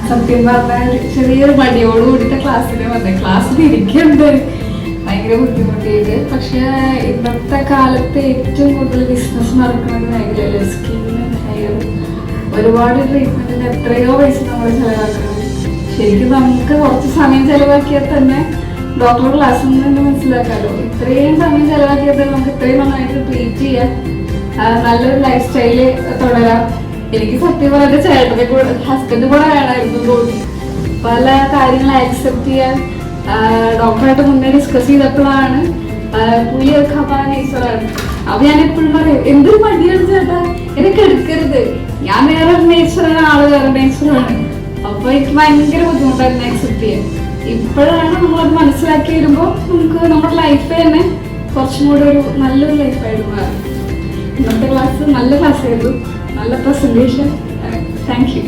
സത്യം പറഞ്ഞാൽ ചെറിയൊരു മടിയോട് കൂടിയിട്ട് ക്ലാസ്സിന് വന്നത്. ക്ലാസ്സിൽ ഇരിക്കുന്നത് ഭയങ്കര ബുദ്ധിമുട്ടിയത്. പക്ഷെ ഇന്നത്തെ കാലത്ത് ഏറ്റവും കൂടുതൽ ബിസിനസ് നടക്കുന്ന മേഖലയില് സ്കിന്നും ഹെയറും ഒരുപാട് ട്രീറ്റ്മെന്റിന് എത്രയോ പൈസ നമ്മൾ ചെലവാക്കണം. ശരിക്കും നമുക്ക് കുറച്ച് സമയം ചെലവാക്കിയാൽ തന്നെ ഡോക്ടർ ക്ലാസ്സിൽ നിന്ന് തന്നെ മനസ്സിലാക്കാമല്ലോ. ഇത്രയും സമയം ചെലവാക്കിയാൽ തന്നെ നമുക്ക് ഇത്രയും നന്നായിട്ട് ട്രീറ്റ് ചെയ്യാൻ, നല്ലൊരു ലൈഫ് സ്റ്റൈല് തുടരാം. എനിക്ക് സത്യം പറഞ്ഞ ചേട്ടനെ കൂടെ ഹസ്ബൻഡ് കൂടെ വേണമായിരുന്നു തോന്നി. പല കാര്യങ്ങൾ ആക്സെപ്റ്റ് ചെയ്യാൻ ഡോക്ടറായിട്ട് മുന്നേ ഡിസ്കസ് ചെയ്തപ്പോഴാണ് പുലി ഖബാനേശ്വറാണ്. അപ്പൊ ഞാൻ എപ്പോഴും പറയും, എന്തൊരു മടിയാണ് ചേട്ടാ, എനിക്ക് എടുക്കരുത്, ഞാൻ വേറെ നേച്ചറാണ്, ആള് വേറെ നേച്ചറാണ്. അപ്പൊ എനിക്ക് ഭയങ്കര ബുദ്ധിമുട്ടായിരുന്നു ആക്സെപ്റ്റ് ചെയ്യാൻ. ഇപ്പോഴാണ് നമ്മളത് മനസ്സിലാക്കി വരുമ്പോൾ നമുക്ക് നമ്മുടെ ലൈഫ് തന്നെ കുറച്ചും കൂടെ ഒരു നല്ലൊരു ലൈഫായിട്ട് മാറി. ഇന്നത്തെ ക്ലാസ് നല്ല ക്ലാസ് ആയിരുന്നു, നല്ല പ്രസന്റേഷൻ. Thank you.